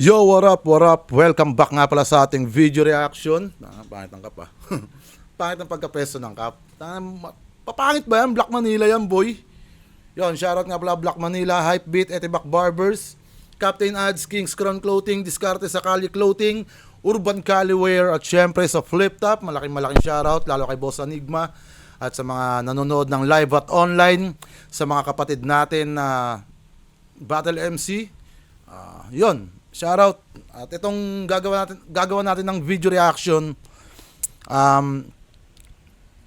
Yo, what up, what up? Welcome back nga pala sa ating video reaction. Pangit ang kap ah. Pangit ang pagkapeso ng kap. Papangit ba yan? Black Manila yan, boy. Yon, shoutout nga pala Black Manila, Hypebeat, Etibak Barbers, Captain Ads, King's Crown Clothing, Diskarte sa Kali Clothing, Urban Caliwear, at syempre sa Flip Top. Malaking shoutout, lalo kay Boss Enigma, at sa mga nanonood ng live at online, sa mga kapatid natin na Battle MC. Yon, shoutout. At itong gagawa natin ng video reaction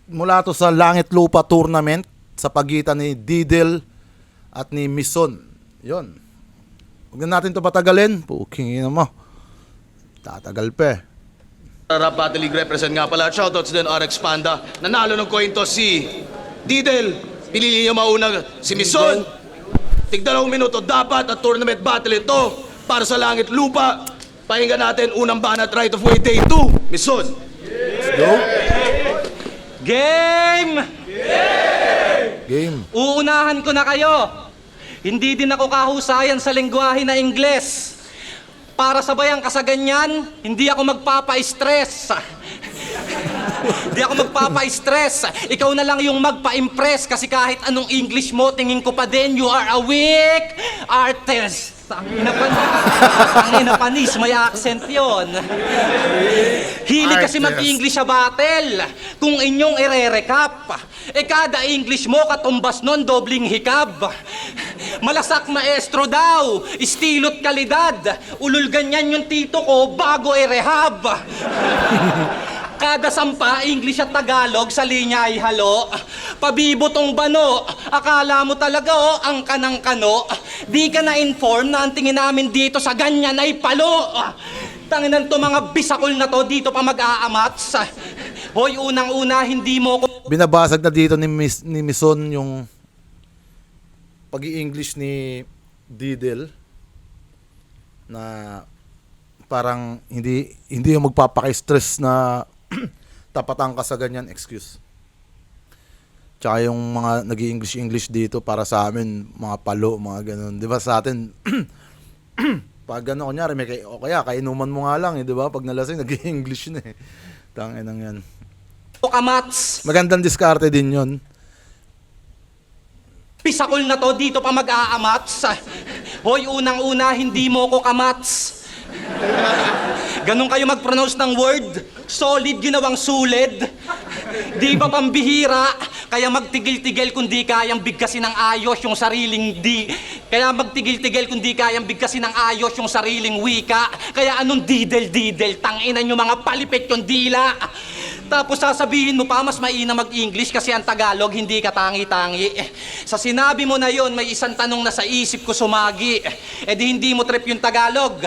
mula to sa Langit Lupa Tournament sa pagitan ni Didel at ni Mison. Yon. Huwag na natin to patagalin. Puking ina mo. Tatagal pa eh. Rap Battle League represent nga pala. Shoutouts din RX Panda. Nanalo ng coin toss si Didel. Pinili niya mauna si Mison. Tig-2 minuto dapat at tournament battle ito para sa Langit Lupa. Pakinggan natin unang banat right of way day 2. Mison. Let's go. Game! Game. Uunahan ko na kayo. Hindi din ako kahusayan sa lengguwahe na Ingles. Para sabayang kasaganyan, hindi ako magpapa-stress. Hindi ako magpapa-stress. Ikaw na lang yung magpa-impress kasi kahit anong English mo, tingin ko pa din, you are a weak artist. Tangina panis, may accent yon. Hilig kasi mag-English sa battle. Kung inyong ire-recap, kada English mo katumbas nun dobling hikab. Malasak maestro daw, istilot kalidad. Ulul ganyan yung tito ko bago i-rehab. Kada sampa, English at Tagalog sa linya ay halo. Pabibo tong bano, akala mo talaga ang kanang kano. Di ka na-inform na ang tingin namin dito sa ganyan ay palo. Tanginan to mga bisakol na to, dito pa mag-aamats. Hoy, unang-una, hindi mo ko... Binabasag na dito ni Mison yung pag-i-English ni Didel na parang hindi yung magpapaka-stress na tapatan ka sa ganyan, excuse. Tsaka yung mga nag-i-English dito para sa amin, mga palo, mga ganun. Di ba sa atin, pag gano'n, kunyari, o kaya, kainuman mo nga lang, di ba? Pag nalasing, nag-i-English na eh. Tangin yan. Kamats. Magandang diskarte din yon. Pisakol na to, dito pa mag-aamats. Hoy, unang-una, hindi mo ko kamats. Ganun kayo mag-pronounce ng word? Solid ginawang sulid. Di ba pambihira? Kaya magtigil-tigil kung di kayang bigkasin ng ayos yung sariling di. Kaya magtigil-tigil kung di kayang bigkasin ng ayos yung sariling wika. Kaya anong didel-didel? Tanginan nyo mga palipit yung dila. Tapos sasabihin mo pa, mas maina mag-English kasi ang Tagalog hindi ka tangi-tangi. Sa sinabi mo na yon, may isang tanong na sa isip ko sumagi. Di hindi mo trip yung Tagalog.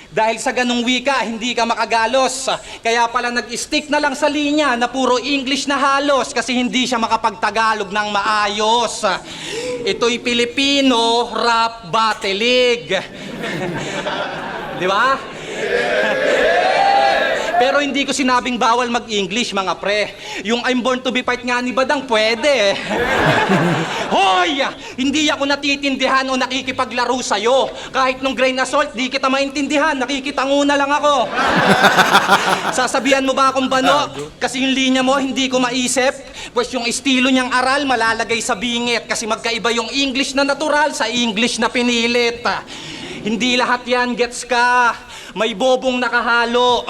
Dahil sa ganung wika, hindi ka makagalos. Kaya pala nag-stick na lang sa linya na puro English na halos kasi hindi siya makapagtagalog ng maayos. Ito'y Pilipino Rap Battle League. Di ba? Pero hindi ko sinabing bawal mag-English, mga pre. Yung I'm born to be fight nga ni Badang, pwede. Hoy! Hindi ako natitindihan o nakikipaglaro sa'yo. Kahit nung grain assault, di kita maintindihan. Nakikitanguna lang ako. Sasabihan mo ba akong bano? Kasi yung linya mo, hindi ko maisip. Pues yung estilo niyang aral, malalagay sa bingit. Kasi magkaiba yung English na natural sa English na pinilit. Hindi lahat yan, gets ka. May bobong nakahalo.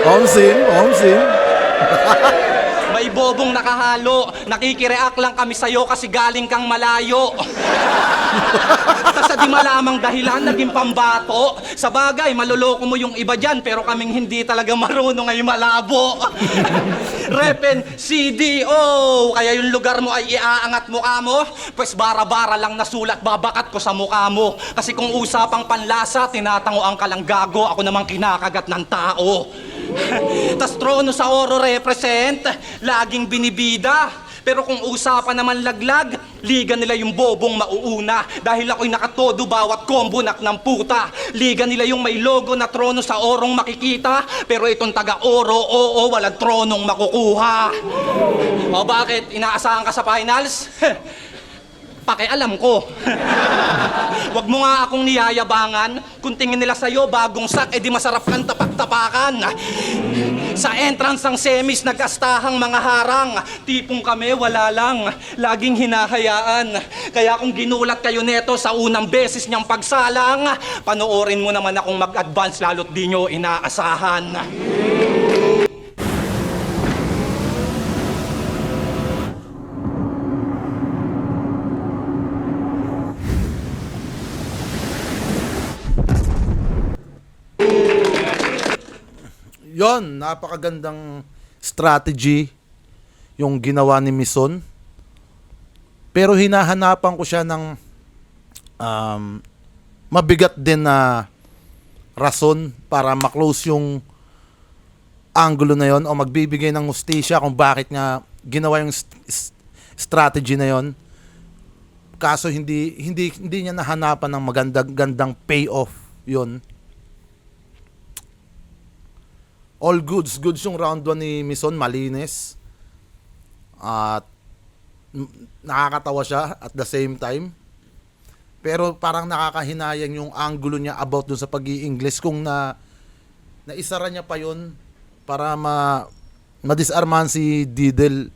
Omsim. May bobong nakahalo. Nakikireact lang kami sa'yo kasi galing kang malayo. Tapos di malamang dahilan, naging pambato. Sa bagay, maloloko mo yung iba dyan, pero kaming hindi talaga marunong ay malabo. Repen CDO, kaya yung lugar mo ay iaangat mukha mo, pues bara-bara lang nasulat, babakat ko sa mukha mo. Kasi kung usapang panlasa, tinatangoan ka lang gago, ako namang kinakagat ng tao. Tas trono sa oro represent, laging binibida. Pero kung usapan naman laglag, liga nila yung bobong mauuna. Dahil ako'y nakatodo bawat combo nak ng puta. Liga nila yung may logo na trono sa orong makikita. Pero itong taga-oro, oo, walang tronong makukuha. O bakit? Inaasahan ka sa finals? pakialam ko. Huwag mo nga akong niyayabangan. Kung tingin nila sa'yo, bagong sak, edi masarap kang tapak-tapakan. Sa entrance ng semis, nag-astahang mga harang. Tipong kami, wala lang. Laging hinahayaan. Kaya kung ginulat kayo neto sa unang beses niyang pagsalang, panoorin mo naman akong mag-advance lalo't di nyo inaasahan. Yon, napakagandang strategy yung ginawa ni Mison. Pero hinahanapan ko siya ng mabigat din na rason para maklose yung angulo na yon o magbibigay ng hustisya kung bakit nga ginawa yung strategy na yon. Kaso hindi niya nahanapan ng gandang payoff yon. All goods yung round 1 ni Mison, malinis. At nakakatawa siya at the same time. Pero parang nakakahinayang yung angulo niya about dun sa pag-i-English kung naisara niya pa yun para madisarmahan si Didel.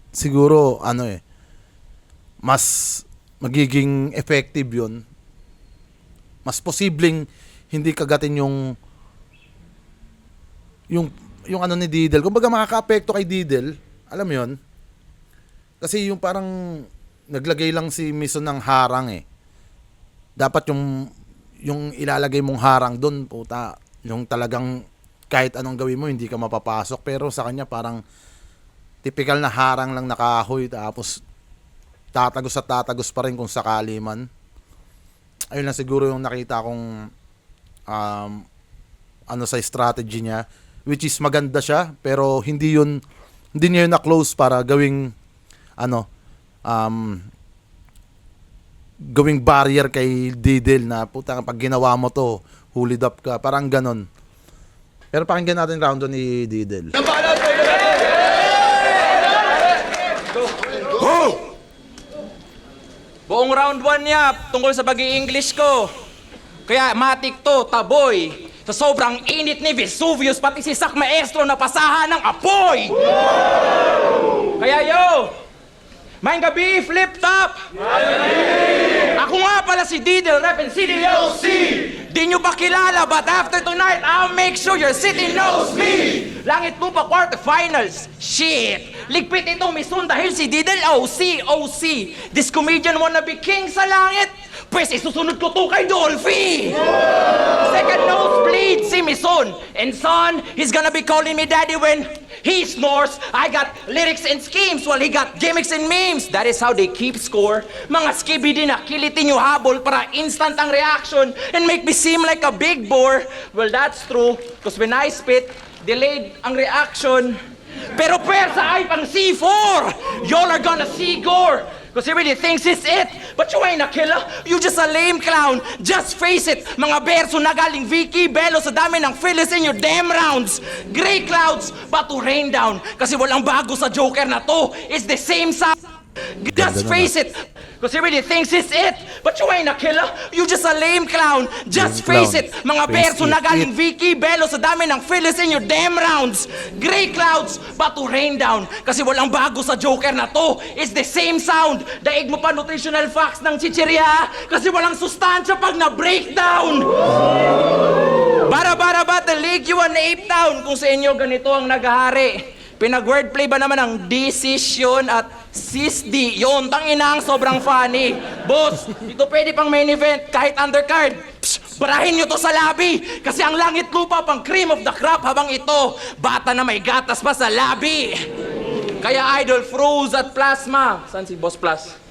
Siguro mas magiging effective yun. Mas posibleng hindi kagatin yung ano ni Didel. Kumbaga makaka-apekto kay Didel, alam mo 'yon? Kasi yung parang naglagay lang si Mison ng harang eh. Dapat yung ilalagay mong harang doon, puta, yung talagang kahit anong gawin mo hindi ka mapapasok, pero sa kanya parang typical na harang lang nakahoy tapos tatagos at tatagos pa rin kung sakali man. Ayun lang siguro yung nakita kong sa strategy niya, which is maganda siya pero hindi niya yun na-close para gawing gawing barrier kay Didel na puta pag ginawa mo to hulid up ka, parang ganon. Pero pakinggan natin round 2 ni Didel. Buong round 1 niya tungkol sa pag-i-English ko. Kaya matik to, taboy. Sa sobrang init ni Vesuvius, pati si Sak Maestro napasahan ng apoy! Kaya yo, maing gabi, flip top! Ako nga pala si Didel, rep and CDOC! Di nyo pa kilala, but after tonight, I'll make sure your city knows me! Langit lupa quarterfinals, shit! Ligpit itong Mison dahil si Didel OC. This comedian wanna be king sa langit, pues isusunod ko to kay Dolphy! Second nosebleed, si Mison. And son, he's gonna be calling me daddy when he snores. I got lyrics and schemes while he got gimmicks and memes. That is how they keep score. Mga skibidi na kilitin yung habol para instant ang reaction and make me seem like a big bore. Well, that's true. Cause when I spit, delayed ang reaction. Pero persa ay pang C4. Y'all are gonna see gore. Cause he really thinks it's it. But you ain't a killer. You just a lame clown. Just face it. Mga berso na galing Vicky Bello sa dami ng Phyllis in your damn rounds. Gray clouds, but to rain down. Kasi walang bago sa Joker na to. It's the same sound. Just face it. Cause he really thinks it's it. But you ain't a killer. You just a lame clown. Just face it. Mga berso na galing Vicky Bello sa dami ng Phyllis in your damn rounds. Gray clouds, but to rain down. Kasi walang bago sa Joker na to. It's the same sound. Daig mo pa nutritional facts ng chichirya. Kasi walang sustansya pag na-breakdown. Bara-bara battle league, you an ape town. Kung sa inyo ganito ang naghahari. Pinag-wordplay ba naman ang decision at sisdi? Yun, tangina ang sobrang funny. Boss, dito pwede pang main event, kahit undercard. Psh, barahin nyo to sa labi. Kasi ang langit lupa pang cream of the crop habang ito, bata na may gatas pa sa labi. Kaya idol, froze at plasma. Saan si Boss Plus?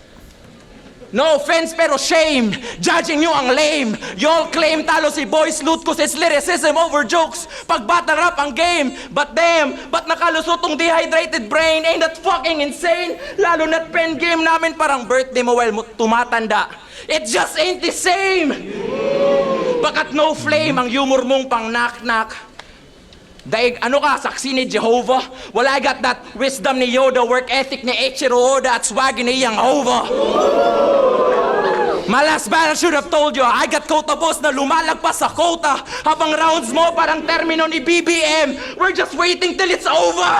No offense pero shame, judging nyo ang lame. Y'all claim talo si Boy Sloot cause it's lyricism over jokes. Pag battle rap ang game, but damn, ba't nakalusot tong dehydrated brain? Ain't that fucking insane? Lalo na't pen game namin parang birthday mo while tumatanda. It just ain't the same. Bakat no flame ang humor mong pang knock-knock. Daig, ano ka, saksi ni Jehovah? Well, I got that wisdom ni Yoda, work ethic ni Eiichiro Oda at swag ni Yang Hova. My last battle should have told you, I got Kota Boss na lumalagpas sa quota. Habang rounds mo parang termino ni BBM. We're just waiting till it's over.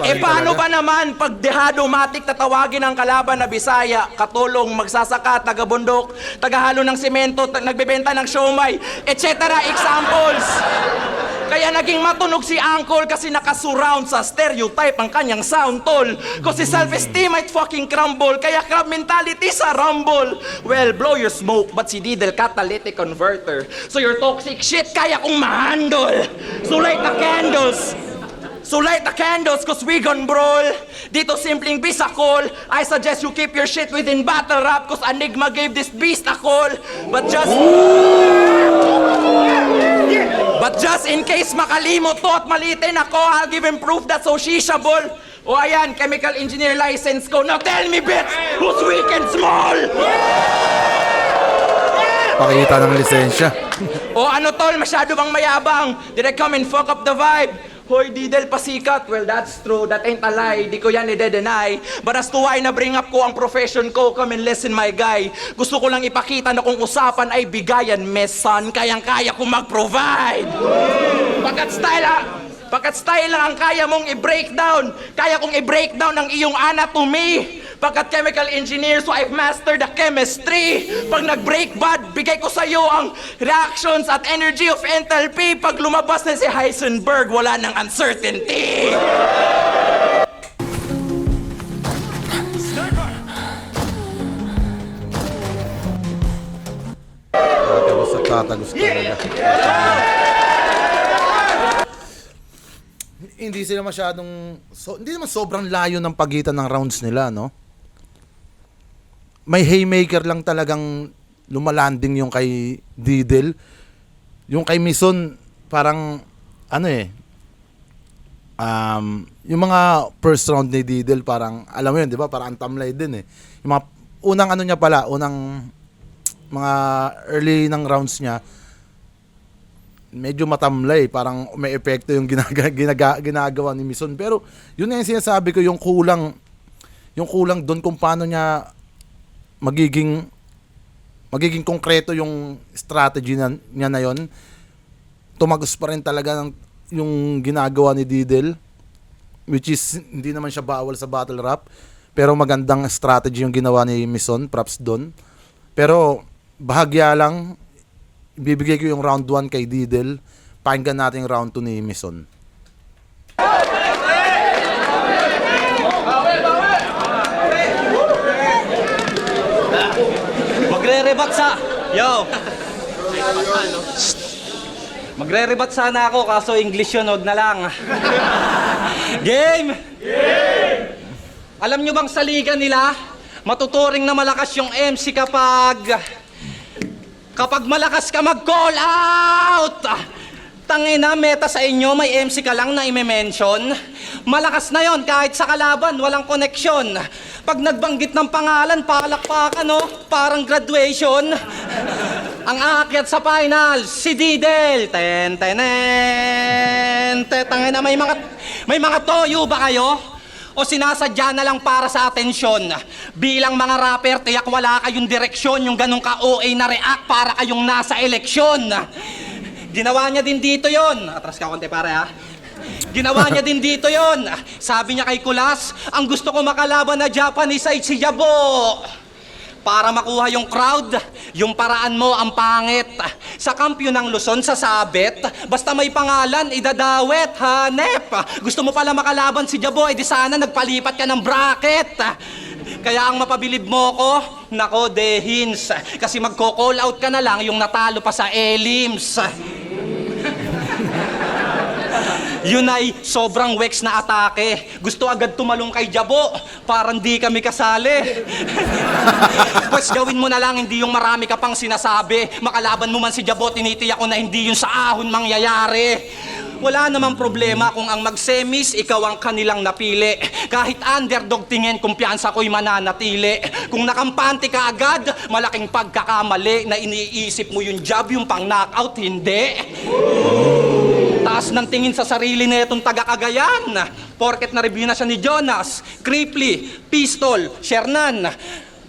Eh paano ba naman pag dehado-matic tatawagin ang kalaban na Bisaya, katulong, magsasaka, taga-bundok, tagahalo ng simento, nagbebenta ng siomay, etc. examples. Kaya naging matunog si Uncle kasi nakasurround sa stereotype ang kanyang sound tol. Kasi self-esteem might fucking crumble, kaya crab mentality sa rumble. Well, blow your smoke, but si Didel catalytic converter. So your toxic shit kaya kong ma-handle. So light the candles. So light the candles cause we gon' brawl. Dito simpleng beast a call. I suggest you keep your shit within battle rap cause Enigma gave this beast a call. But just in case makalimot to at malitin ako, I'll give him proof that's sociable. O ayan, chemical engineer license ko. Now tell me bitch, who's weak and small? Pakita ng lisensya. O ano tol, masyado bang mayabang? Did I come and fuck up the vibe? Hoy, Didel, pasikat. Well, that's true. That ain't a lie. Di ko yan i-deny. But as to why na-bring up ko ang profession ko, come and listen, my guy. Gusto ko lang ipakita na kung usapan ay bigayan, mes son, kayang-kaya ko mag-provide. Pagkat style lang ang kaya mong i-breakdown. Kaya kong i-breakdown ang iyong anatomy. Pagkat chemical engineer, so I've mastered the chemistry. Pag nag-break bad, bigay ko sa'yo ang reactions at energy of enthalpy. Pag lumabas na si Heisenberg, wala nang uncertainty. Tatagos at tatagos talaga. Hindi sila masyadong hindi naman sobrang layo ng pagitan ng rounds nila, no? May haymaker lang talagang lumalanding yung kay Didel. Yung kay Mison parang yung mga first round ni Didel parang alam mo yun, 'di ba? Parang tamlay din eh. Yung mga unang mga early ng rounds niya medyo matamlay, parang may epekto yung ginagawa ni Mison. Pero yun yung sinasabi ko, yung kulang doon kung paano niya magiging konkreto yung strategy niya na yon. Tumagos pa rin talaga yung ginagawa ni Didel, which is hindi naman siya bawal sa battle rap, pero magandang strategy yung ginawa ni Mison, props doon. Pero bahagya lang, ibibigay ko yung round 1 kay Didel. Pakinggan natin yung round 2 ni Mison. Magre-rebat sa... Yo! Magre-rebat sana ako, kaso English yun, wag na lang. Game! Alam nyo bang sa liga nila, matuturing na malakas yung MC kapag malakas ka mag-call out! Tangina, meta sa inyo, may MC ka lang na i-mention. Malakas na yon kahit sa kalaban, walang koneksyon. Pag nagbanggit ng pangalan, palakpakan, no? Parang graduation. Ang aakyat sa final, si Didel. Tangina, may mga toyo ba kayo? O sinasadya na lang para sa atensyon? Bilang mga rapper, tiyak wala kayong direksyon. Yung ganong ka-OA na react para kayong nasa eleksyon. Ginawa niya din dito yon. Atras ka konti pare ha. Ginawa niya din dito yon. Sabi niya kay Kulas, ang gusto ko makalaban na Japanese ay si Jabo. Para makuha yung crowd, yung paraan mo ang pangit. Sa kampiyon ng Luzon, sasabit. Basta may pangalan, idadawet, hanep. Gusto mo pala makalaban si Jabo, edi sana nagpalipat ka ng bracket. Kaya ang mapabilib mo ko, nako dehins. Kasi magko-call out ka na lang yung natalo pa sa elims. Yun ay sobrang wex na atake. Gusto agad tumalong kay Jabo, parang di kami kasali. Pues gawin mo na lang, hindi yung marami ka pang sinasabi. Makalaban mo man si Jabo, tinitiyak ko na hindi yun sa ahon mangyayari. Wala namang problema kung ang mag-semis, ikaw ang kanilang napili. Kahit underdog tingin, kumpiyansa ko'y mananatili. Kung nakampante ka agad, malaking pagkakamali na iniisip mo yung job, yung pang-knockout, hindi. Taas ng tingin sa sarili na itong taga-Cagayan. Porket na-review na siya ni Jonas, Cripply, Pistol, Shernan.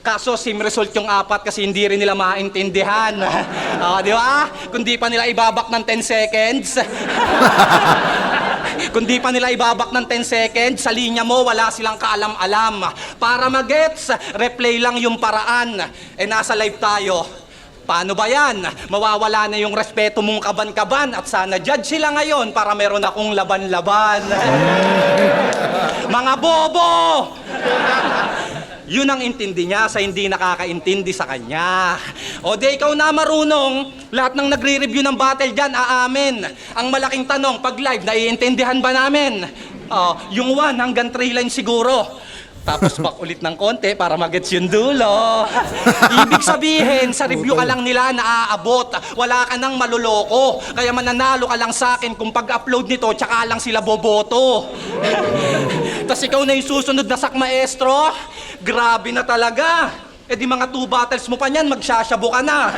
Kaso sim result yung 4 kasi hindi rin nila maintindihan. Di ba? Kundi pa nila ibabak ng 10 seconds. Kundi pa nila ibabak ng 10 seconds, sa linya mo wala silang kaalam-alam. Para magets, replay lang yung paraan. Nasa live tayo. Paano ba yan? Mawawala na yung respeto mong kaban-kaban at sana judge sila ngayon para meron akong laban-laban. Mga bobo! Yun ang intindi niya sa hindi nakakaintindi sa kanya. O di ikaw na marunong, lahat ng nagre-review ng battle dyan, aamin. Ang malaking tanong, pag live, naiintindihan ba namin? Yung 1 hanggang 3 lines siguro. Tapos back ulit ng konti para magets yung dulo. Ibig sabihin, sa review ka lang nila naaabot. Wala ka nang maluloko. Kaya mananalo ka lang sa akin kung pag-upload nito, tsaka lang sila boboto. Tapos ikaw na yung susunod na sak maestro. Grabe na talaga. Eh di mga 2 battles mo pa niyan, magsasyabo ka na.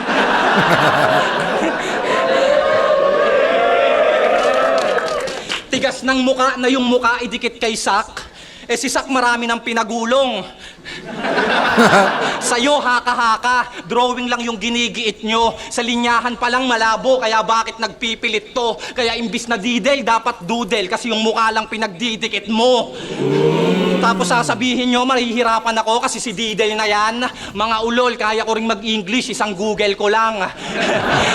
Tigas ng muka na yung muka idikit kay Sak. Eh si Sak marami ng pinagulong. Sa'yo, haka-haka. Drawing lang yung ginigiit nyo. Sa linyahan pa lang malabo, kaya bakit nagpipilit to? Kaya imbis na didel, dapat dudel. Kasi yung mukha lang pinagdidikit mo. Tapos sasabihin nyo, mahihirapan ako kasi si didel na yan. Mga ulol, kaya ko rin mag-English, isang Google ko lang.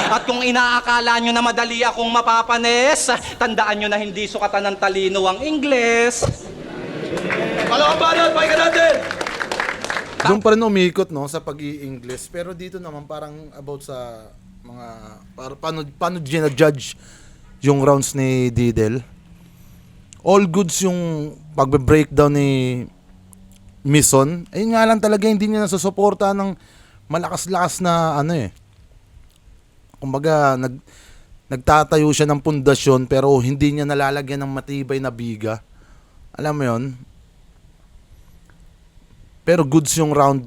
At kung inaakala nyo na madali akong mapapanes, tandaan nyo na hindi sukatan ng talino ang Ingles. Palakang banat, pakinggan natin! Doon pa rin umikot, no, sa pag-i-English. Pero dito naman parang about sa mga paano gina-judge yung rounds ni Didel. All goods yung pagbe-breakdown ni Mison. Ayun nga lang talaga, hindi niya nasusuporta ng malakas-lakas na kumbaga nagtatayo siya ng pundasyon pero hindi niya nalalagyan ng matibay na biga. Alam mo 'yon? Pero goods yung round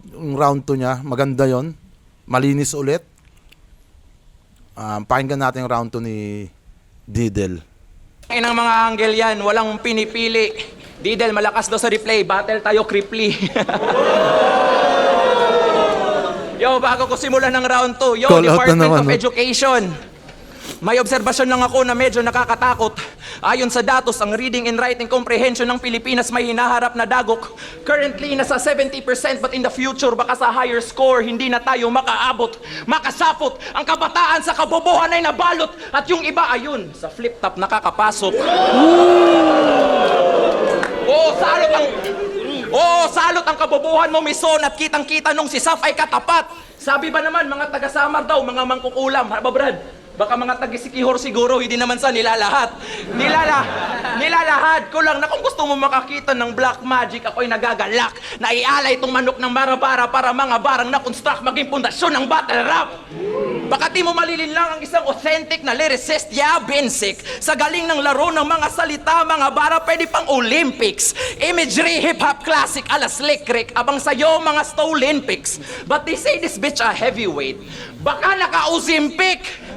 2 niya, maganda 'yon. Malinis ulit. Pakinggan natin yung round 2 ni Didel. Ng mga angle yan, walang pinipili. Didel, malakas daw sa replay. Battle tayo, Cripply. Yo, bago ko simulan ng round 2. Yo, Call out na Department naman, of no? Education. May obserbasyon lang ako na medyo nakakatakot. Ayon sa datos, ang reading and writing comprehension ng Pilipinas may hinaharap na dagok. Currently, nasa 70%, but in the future, baka sa higher score, hindi na tayo makaabot. Makasapot, ang kabataan sa kabobohan ay nabalot. At yung iba, ayun, sa flip-top nakakapasok. Salot ang kabobohan mo, Mison, at kitang-kita nung si Saf ay katapat. Sabi ba naman, mga taga-Samar daw, mga mangkukulam. Ha ba, Brad? Baka mga taga-Sikihor siguro, hindi naman sa nilalahat. Nilalahad ko lang na kung gusto mo makakita ng black magic, ako'y nagagalak. Naialay itong manok ng Marabara para mga barang na-construct maging pundasyon ng battle rap. Baka di mo malilin lang ang isang authentic na lyricist, yeah, basic. Sa galing ng laro ng mga salita, mga bara, pwede pang Olympics. Imagery, hip-hop, classic, ala slick Rick. Abang sa'yo, mga Stolympics. But they say this bitch a heavyweight. Baka naka-Ozempic.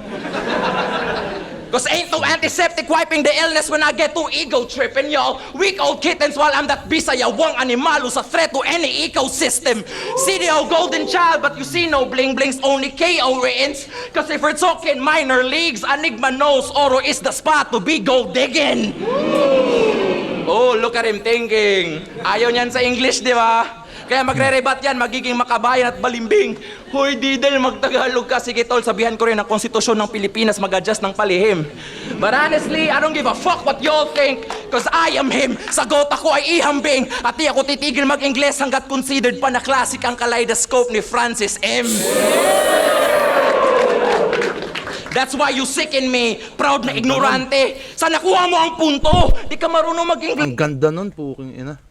Cause ain't no antiseptic wiping the illness when I get too ego tripping, y'all. Weak old kittens while I'm that bisaya wang animal who's a threat to any ecosystem. CDO golden child, but you see no bling blings, only KO written. Cause if we're talking minor leagues, Enigma knows Oro is the spot to be gold digging. Oh, look at him thinking. Ayaw niyan sa English, di ba? Kaya magre-rebat yan, magiging makabayan at balimbing. Hoy, Didel, magtagalog ka. Sige, tol, sabihan ko rin ang konstitusyon ng Pilipinas mag-adjust ng palihim. But honestly, I don't give a fuck what y'all think. Cause I am him. Sagot ako ay ihambing. At di ako titigil mag-Ingles hanggat considered pa na classic ang kaleidoscope ni Francis M. That's why you sicken me. Proud na ignorante. Sa nakuha mo ang punto. Di ka marunong mag-Ingles. Ang ganda nun, puking ina.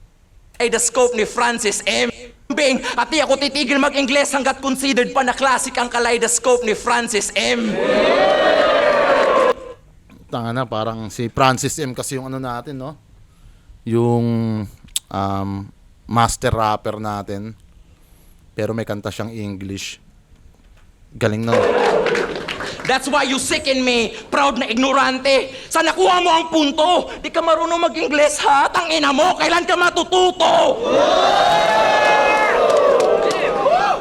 Kaleidoscope ni Francis M. Bing, at di ako titigil mag-Ingles hanggat considered pa na classic ang kaleidoscope ni Francis M. Tanga na, parang si Francis M kasi yung ano natin, no? Yung master rapper natin. Pero may kanta siyang English. Galing nun. That's why you sicken me, proud na ignorante. Sa nakuha mo ang punto, di ka marunong mag-Ingles ha? Tangina mo, kailan ka matututo?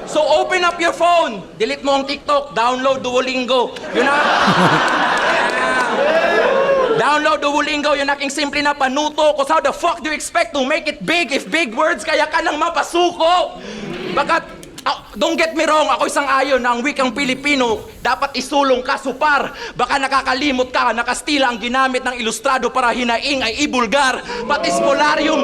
So open up your phone, delete mo ang TikTok, download Duolingo. Yun na. Download Duolingo, yun aking simple na panuto. Cause how the fuck do you expect to make it big if big words kaya ka nang mapasuko? Don't get me wrong, ako isang ayon na ang wikang Pilipino dapat isulong ka supar. Baka nakakalimot ka, nakastila ang ginamit ng ilustrado para hinaing ay ibulgar. Patispolarium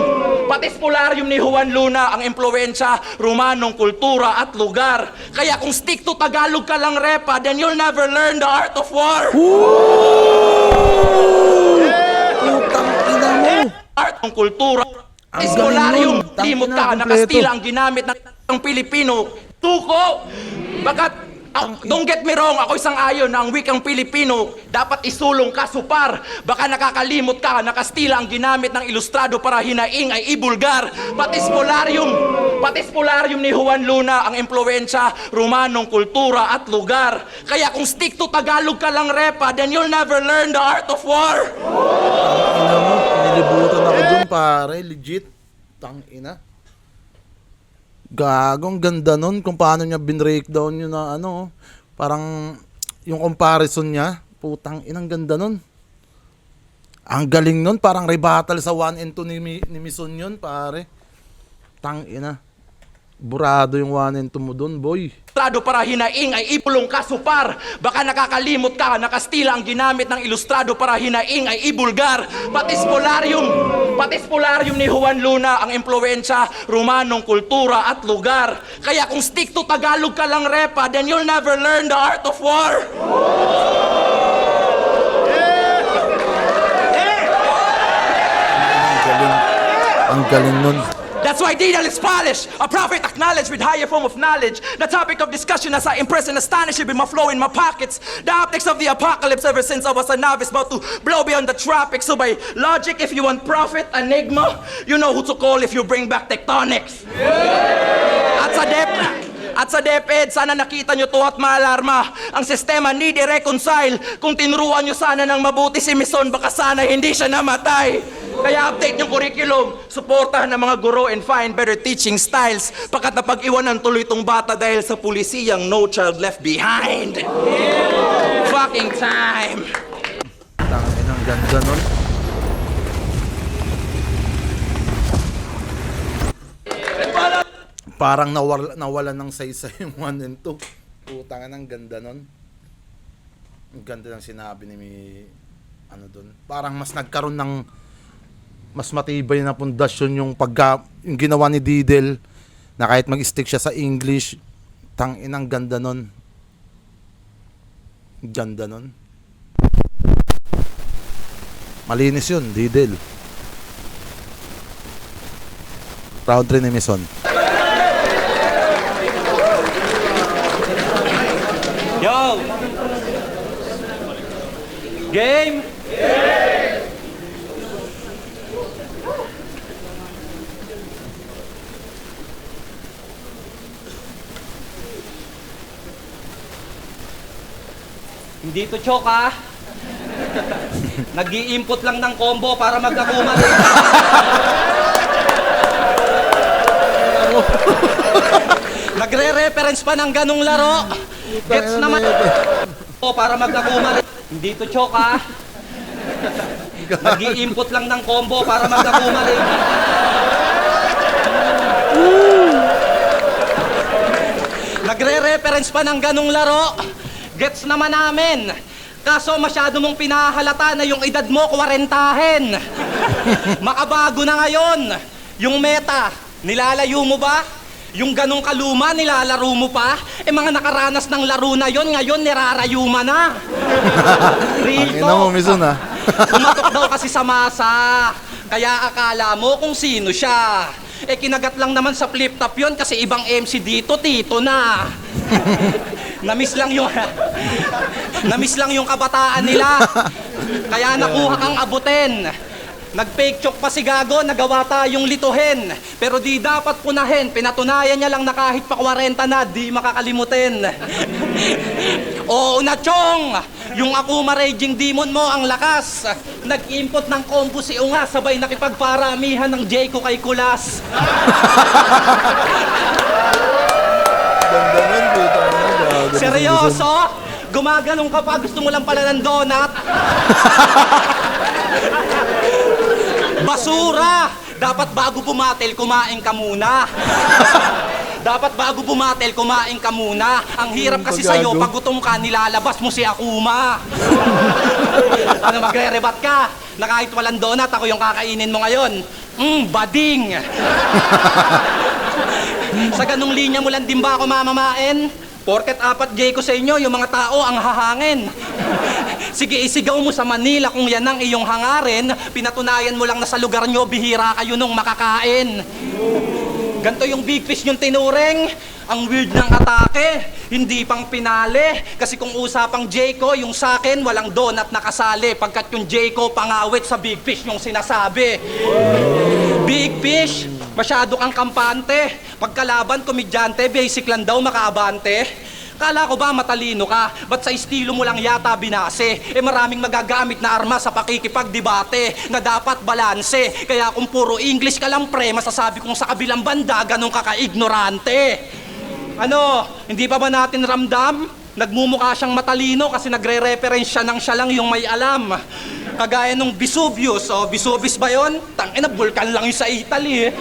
ni Juan Luna ang impluensya, Romanong kultura at lugar. Kaya kung stick to Tagalog ka lang repa, then you'll never learn the art of war. Putang ina mo! Art ng kultura. Ang Patispolarium, galing nun. limot Tangina, ka, kompleto. nakastila ang ginamit ng Pilipino. Tuko! Don't get me wrong, ako isang ayon na ang wikang Pilipino dapat isulong ka supar. Baka nakakalimot ka, nakastila ang ginamit ng ilustrado para hinaing ay ibulgar. Patispolarium ni Juan Luna ang impluensya, Romanong kultura at lugar. Kaya kung stick to Tagalog ka lang repa, then you'll never learn the art of war. Ina mo, nilibutan ako dun pare, legit. Tang ina. Gagong ganda nun kung paano niya binreakdown yun na ano. Parang yung comparison niya, putang inang ganda nun. Ang galing nun, parang rebuttal sa 1 and 2 ni Mison yun pare. Tang ina. Burado yung 1 and 2 mo dun, boy. Ilustrado para hinaing ay ipulong ka supar. Baka nakakalimot ka, nakastila ang ginamit ng ilustrado para hinaing ay ibulgar. Patispolarium ni Juan Luna ang impluensya, Romanong kultura at lugar. Kaya kung stick to Tagalog ka lang repa, then you'll never learn the art of war. Ang galing nun. That's why Didal is polished, a prophet acknowledged with higher form of knowledge. The topic of discussion as I impress and astonish you with my flow in my pockets. The optics of the apocalypse ever since I was a novice, about to blow beyond the tropics. So by logic, if you want prophet, enigma, you know who to call if you bring back tectonics. At sa DepEd, sana nakita nyo to at maalarma. Ang sistema need i-reconcile. Kung tinuruan nyo sana ng mabuti si Mison, baka sana hindi siya namatay. Kaya update yung curriculum, suportahan ng mga guro and find better teaching styles. Pagkat napag-iwanan tuloy itong bata dahil sa pulisiyang No Child Left Behind. Fucking time. Tang inang ganda nun. Parang nawala ng saysay yung 1 and 2. Putang ng ganda nun. Ang ganda ng sinabi ni ano dun. Parang mas nagkaroon ng mas matibay na pundasyon yung yung ginawa ni Didel na kahit mag-stick siya sa English, tang inang ganda nun. Ganda nun. Malinis yun, Didel. Proud rin ni Mison. Yo! Game! Hindi to choke ah. Nag-i-input lang ng combo para magkakuma rin. Nagre-reference pa ng ganong laro. Gets naman. O para magkakuma rin. Hindi to choke ah. Nag-i-input lang ng combo para magkakuma rin. Nagre-reference pa ng ganong laro. Gets naman namin. Kaso masyado mong pinahalata na yung edad mo 40-hen. Makabago na ngayon. Yung meta, nilalayo mo ba? Yung ganong kaluma, nilalaro mo pa? Mga nakaranas ng laro na yon, ngayon nirarayuma na. Real Ang ina mo, talk. Mison ah. Pumatok daw kasi sa masa. Kaya akala mo kung sino siya. Kinagat lang naman sa flip-top yon kasi ibang MC dito, tito na. Namiss lang yung kabataan nila. Kaya nakuha kang abutin. Nag-fake choke pa si Gago, nagawa tayong lituhin. Pero di dapat punahin, pinatunayan niya lang na kahit pa 40 na, di makakalimutin. Oo na, Chong! Yung Akuma Raging Demon mo, ang lakas. Nag-input ng combo si Unga, sabay nakipagparamihan ng Jayco kay Kulas. Ganda nun, puta. Seryoso? Gumaganong ka pa, gusto mo lang pala ng donut? Basura! Dapat bago pumatel, kumain ka muna. Dapat bago pumatel, kumain ka muna. Ang hirap kasi sa'yo, pag gutom ka, nilalabas mo si Akuma. Ano, magre-rebat ka? Na kahit walang donut, ako yung kakainin mo ngayon. Bading! Sa ganung linya mo lang din ba ako mamamain? Porket 4 Jayco sa inyo, yung mga tao ang hahangin. Sige, isigaw mo sa Manila kung yan ang iyong hangarin. Pinatunayan mo lang na sa lugar nyo, bihira kayo nung makakain. Ganto yung big fish yung tinuring. Ang weird ng atake, hindi pang pinali. Kasi kung usapang Jayco, yung sakin, walang donut na kasali. Pagkat yung Jayco, pangawit sa big fish yung sinasabi. Big fish, masyado kang kampante. Pagkalaban, komedyante, basic lang daw makaabante. Kala ko ba matalino ka? Ba't sa estilo mo lang yata binase? Maraming magagamit na arma sa pakikipagdebate na dapat balanse. Kaya kung puro English ka lang pre, masasabi kong sa kabilang banda, ganun ka ka-ignorante. Ano, hindi pa ba natin ramdam? Nagmumukha siyang matalino kasi nagre-reference siya ng siya lang yung may alam. Kagaya nung Vesuvius, Vesuvius ba yun? Tangina, vulkan lang yung sa Italy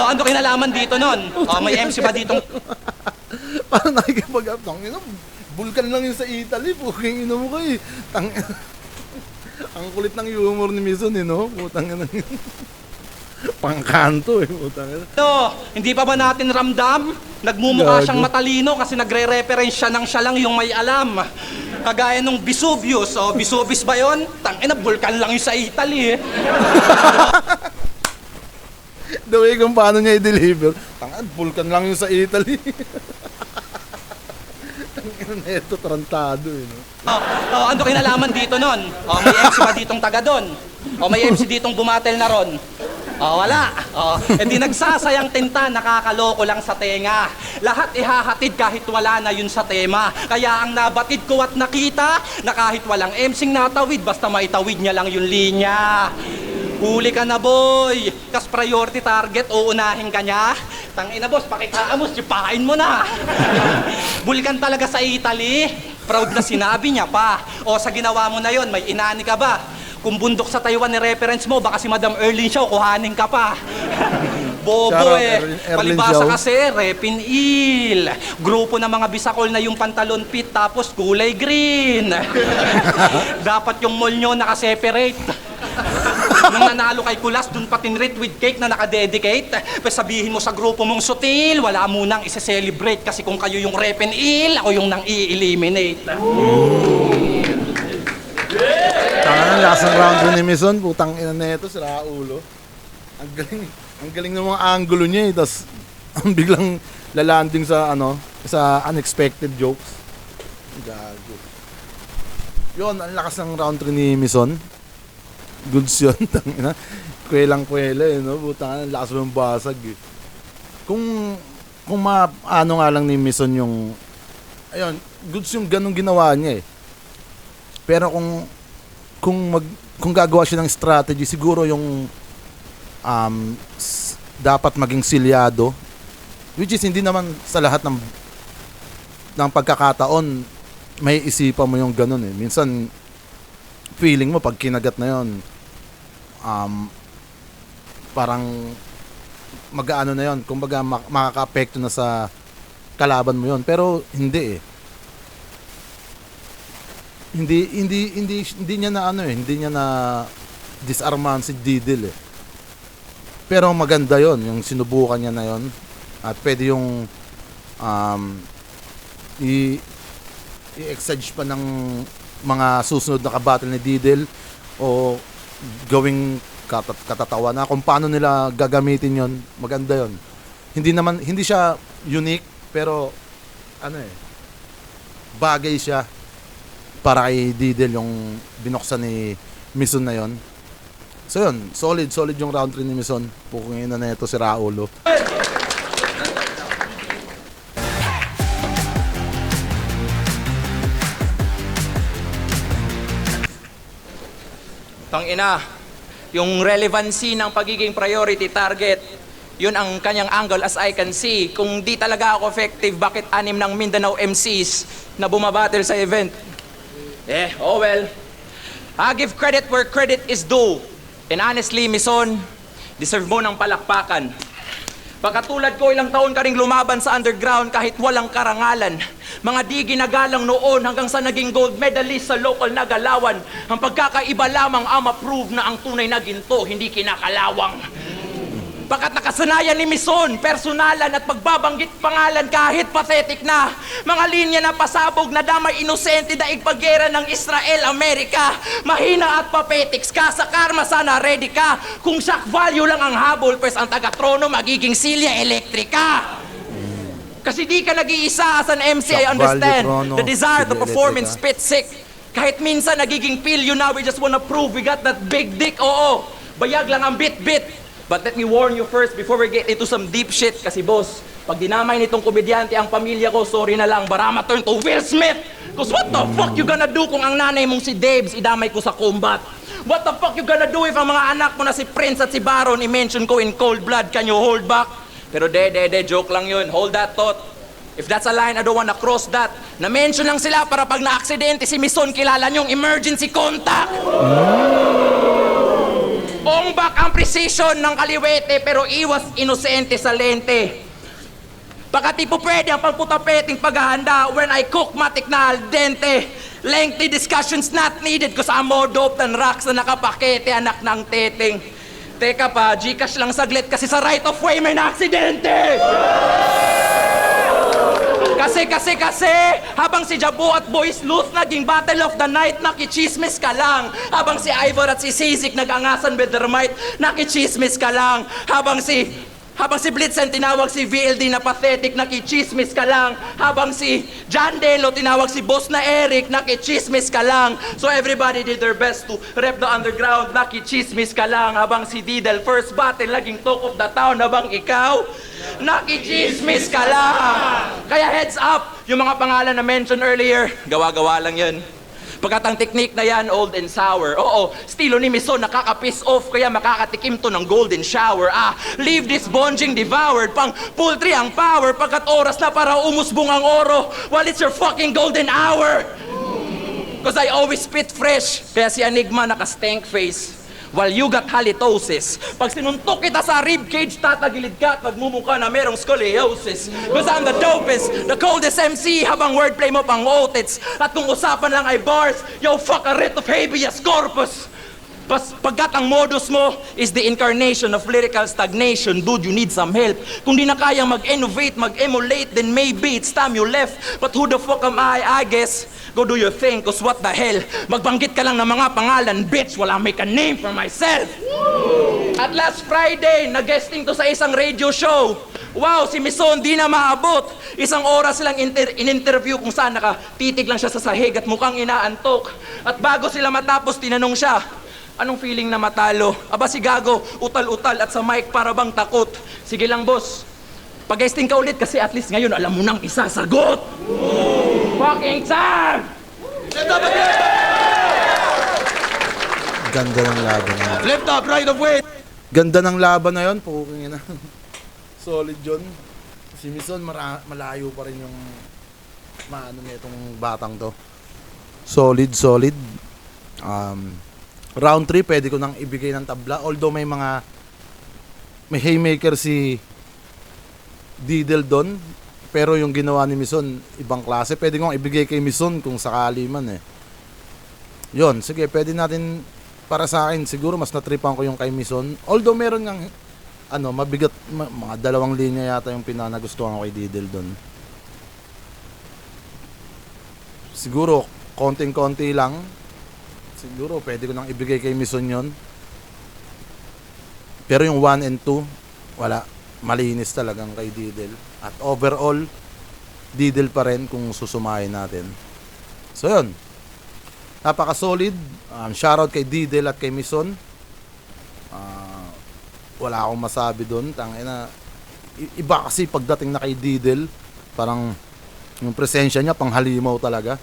ano kinalaman dito nun? May MC ba ditong... Parang nakikipag-up. Tangina, vulkan lang yun sa Italy. Puking ina mo kayo. Tangina. Ang kulit ng humor ni Mison, no? Putang ina. Pangkanto, putang ina. Hindi pa ba natin ramdam? Nagmumukha siyang matalino kasi nagre-reference siya ng siya lang yung may alam. Kagaya nung Vesuvius, Vesuvius ba yun? Tangina, vulkan lang yung sa Italy The way kung paano niya i-deliver. Tangina, vulkan lang yung sa Italy. Tangina na ito, tarantado, no? Ano kinalaman dito nun? May MC ba ditong taga doon? May MC ditong bumatel na ron? Wala. Hindi nagsasayang tinta, nakakaloko lang sa tenga. Lahat ihahatid kahit wala na yun sa tema. Kaya ang nabatid ko at nakita, na kahit walang MC'ng natawid, basta maitawid niya lang yung linya. Huli ka na, boy. Kas priority target, uunahin ka niya. Tangina, boss, pakikaamos, sipain mo na. Bulkan talaga sa Italy. Proud na sinabi niya pa. Sa ginawa mo na yon, may inani ka ba? Kung bundok sa Taiwan ni reference mo, baka si Madam Erlin Shaw, kuhanin ka pa. Bobo Erlin Palibasa Shaw. kasi, Repinil. Grupo ng mga bisakol na yung pantalon pit, tapos kulay green. Dapat yung mall nyo nakaseparate. Nung nanalo kay Kulas, dun pa tinrate with cake na nakadedicate. Pues sabihin mo sa grupo mong sutil, wala munang isi-celebrate kasi kung kayo yung Repinil, ako yung nang i-eliminate. Tangina, last ng round rin ni Mison. Putang ina na ito, sira ulo. Ang galing ng mga angulo niya, tas ang biglang lalanding sa sa unexpected jokes. Gago. Yun, ang lakas ng round 3 ni Mison. Goods yun, tangina. Kwelang-kwela, no? Putang ina, ang lakas ng basag, Kung ano nga lang ni Mison yung, ayun, goods yung ganong ginawa niya, Pero kung gagawa siya ng strategy, siguro yung dapat maging silyado, which is hindi naman sa lahat ng pagkakataon may isipan mo yung ganun Minsan feeling mo pag kinagat na yon parang mag-aano na yon, kumbaga makaka-apekto na sa kalaban mo yon, pero hindi hindi niya na hindi niya na disarmahan si Didel Pero maganda yon yung sinubukan niya na yon, at pwede yung i-exage pa ng mga susunod na kabattle ni Didel o gawing katatawa na kung paano nila gagamitin yon. Maganda yon. Hindi siya unique, pero bagay siya para kay Didel yung binuksan ni Mison na yon. So yun, solid yung round 3 ni Mison. Pukungin na ito si Raulo. Tangina, yung relevancy ng pagiging priority target, yun ang kanyang angle as I can see. Kung di talaga ako effective, bakit 6 ng Mindanao MCs na bumabattle sa event? Oh well. I give credit where credit is due. And honestly, Mison, deserve mo ng palakpakan. Pagkatulad ko, ilang taon ka ring lumaban sa underground kahit walang karangalan. Mga di ginagalang noon hanggang sa naging gold medalist sa local na galawan. Ang pagkakaiba lamang ang ma-prove na ang tunay na ginto, hindi kinakalawang. Pagkat nakasanayan ni Mison, personalan at pagbabanggit pangalan kahit pathetic na. Mga linya na pasabog na damay inosente daig paggera ng Israel-Amerika. Mahina at papetics ka, sa karma sana ready ka. Kung shock value lang ang habol, pwes ang taga-trono magiging silya elektrika. Kasi di ka nag-iisa as an MC, I Shock understand value, trono, the desire to silya perform and elektrika. spit sick. Kahit minsan nagiging feel you now, we just wanna prove we got that big dick, oo. Bayag lang ang bit-bit. But let me warn you first before we get into some deep shit. Kasi boss, pag dinamay nitong komedyante ang pamilya ko, sorry na lang, Barama turn to Will Smith. Cause what the fuck you gonna do kung ang nanay mong si Debs idamay ko sa combat? What the fuck you gonna do if ang mga anak mo na si Prince at si Baron i-mention ko in cold blood? Can you hold back? Pero joke lang yun. Hold that thought. If that's a line, I don't wanna cross that. Na-mention lang sila para pag na-aksidente si Mison, kilala niyong emergency contact. Ombak ang precision ng kaliwete pero iwas inosente sa lente. Pagkat di po pwede ang pagputapeting paghahanda when I cook matik na al dente. Lengthy discussions not needed cause I'm more dope than rocks na nakapakete anak ng teteng. Teka pa, Gcash lang saglit kasi sa right of way may na-aksidente! Kasi, habang si Jabu at Boys Luth naging battle of the night, nakichismis ka lang. Habang si Ivor at si Sizik nag-angasan with their might, nakichismis ka lang. Habang si Blitzen tinawag si VLD na pathetic, nakichismis ka lang. Habang si John Delo tinawag si Boss na Eric, nakichismis ka lang. So everybody did their best to rep the underground, nakichismis ka lang. Habang si Didel first battle, naging talk of the town. Habang ikaw, nakichismis ka lang. Kaya heads up, yung mga pangalan na mentioned earlier, gawa-gawa lang yun. Pagkat ang technique na yan, old and sour. Oo, estilo ni Mison, nakaka-piss off, kaya makakatikim to ng golden shower. Leave this bonjing devoured, pang poultry ang power, pagkat oras na para umusbong ang oro, while it's your fucking golden hour. Cause I always spit fresh, kaya si Enigma naka-stank face. While you got halitosis. Pag sinuntok kita sa ribcage, tatagilid ka at magmumukha na merong scoliosis. Cause I'm the dopest, the coldest MC, habang wordplay mo pang otits. At kung usapan lang ay bars, yo fuck a writ of habeas corpus. Pagkat ang modus mo is the incarnation of lyrical stagnation, dude, you need some help. Kung di na kayang mag-innovate, mag-emulate, then maybe it's time you left. But who the fuck am I guess? Go do your thing, cause what the hell? Magbanggit ka lang ng mga pangalan, bitch, wala make a name for myself. At last Friday, nag-guesting to sa isang radio show. Wow, si Mison di na maabot. Isang oras lang in-interview kung saan nakatitig lang siya sa sahig at mukhang inaantok. At bago sila matapos, tinanong siya, anong feeling na matalo? Aba si Gago, utal-utal at sa mic para bang takot. Sige lang boss, pag-guesting ka ulit kasi at least ngayon alam mo nang isasagot. Fucking time! Ganda ng laban na yun. Flip top, right of way. Ganda ng laban na yun. Pukungin na. Solid yun. Si Mison, malayo pa rin yung maano niya itong batang to. Solid. Round 3, pwede ko nang ibigay ng tabla. Although may haymaker si Didel doon. Pero yung ginawa ni Mison, ibang klase. Pwede kong ibigay kay Mison kung sakali man eh. Yun, sige, pwede natin, para sa akin, siguro mas natripan ko yung kay Mison. Although meron ng, mabigat, mga 2 linya yata yung pinanagustuhan ko kay Didel doon. Siguro, konting-konti lang. Siguro, pwede ko nang ibigay kay Mison yun. Pero yung 1 and 2, wala. Malinis talagang kay Didel. At overall, Didel pa rin kung susumahin natin. So yun. Napaka-solid. Shoutout kay Didel at kay Mison. Wala akong masabi doon. Tangina, iba kasi pagdating na kay Didel, parang yung presensya niya panghalimaw talaga.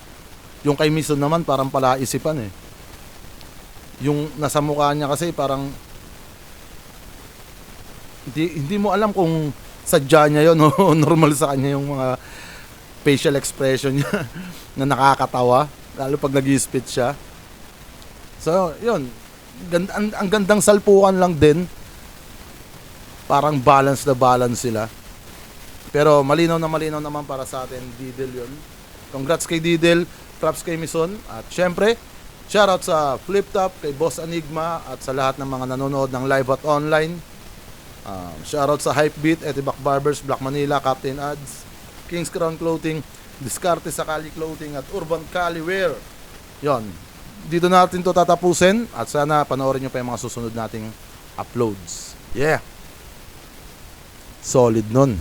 Yung kay Mison naman parang palaisipan eh. Yung nasa mukha niya kasi parang hindi mo alam kung sadya niya yon o normal sa kanya yung mga facial expression niya na nakakatawa, lalo pag nag-spit siya. So, yun. Ang gandang salpukan lang din. Parang balance na balance sila. Pero malinaw naman para sa atin, Didel yun. Congrats kay Didel, props kay Mison. At syempre, shoutout sa Flip Top, kay Boss Enigma, at sa lahat ng mga nanonood ng live at online. Shoutout sa Hypebeat, Etibac Barbers, Black Manila, Captain Ads, King's Crown Clothing, Discarte sa Cali Clothing, at Urban Cali Wear. Yon. Dito natin to tatapusin, at sana panoorin nyo pa yung mga susunod nating uploads. Yeah. Solid nun.